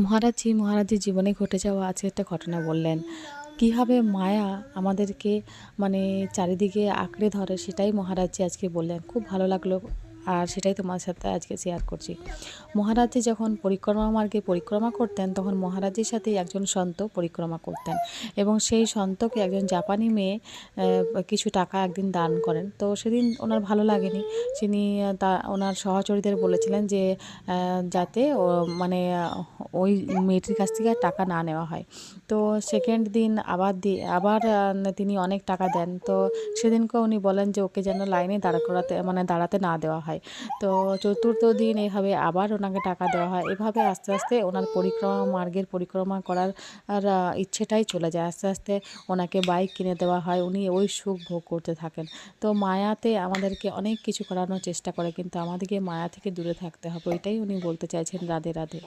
মহারাজজির জীবনে ঘটে যাওয়া আছে একটা ঘটনা বললেন। কীভাবে মায়া আমাদেরকে মানে চারিদিকে আঁকড়ে ধরে সেটাই মহারাজজি আজকে বললেন। খুব ভালো লাগলো আর সেটাই তোমার সাথে আজকে শেয়ার করছি। মহারাজজি যখন পরিক্রমা মার্গে পরিক্রমা করতেন তখন মহারাজজির সাথে একজন সন্ত পরিক্রমা করতেন এবং সেই সন্তকে একজন জাপানি মেয়ে কিছু টাকা একদিন দান করেন। তো সেদিন ওনার ভালো লাগেনি। তিনি ওনার সহচরীদের বলেছিলেন যে যাতে মানে ওই মেয়েটির কাছ থেকে আর টাকা না নেওয়া হয়। তো সেকেন্ড দিন আবার তিনি অনেক টাকা দেন। তো সেদিনকেও উনি বলেন যে ওকে যেন লাইনে দাঁড়াতে না দেওয়া হয়। তো চতুর্থ দিন এভাবে আবার ওনাকে টাকা দেওয়া হয়। এভাবে আস্তে আস্তে ওনার মার্গের পরিক্রমা করার ইচ্ছেটাই চলে যায়। আস্তে আস্তে ওনাকে বাইক কিনে দেওয়া হয়। উনি ওই সুখ ভোগ করতে থাকেন। তো মায়াতে আমাদেরকে অনেক কিছু করানোর চেষ্টা করে, কিন্তু আমাদেরকে মায়া থেকে দূরে থাকতে হবে। এটাই উনি বলতে চাইছেন। রাধে রাধে।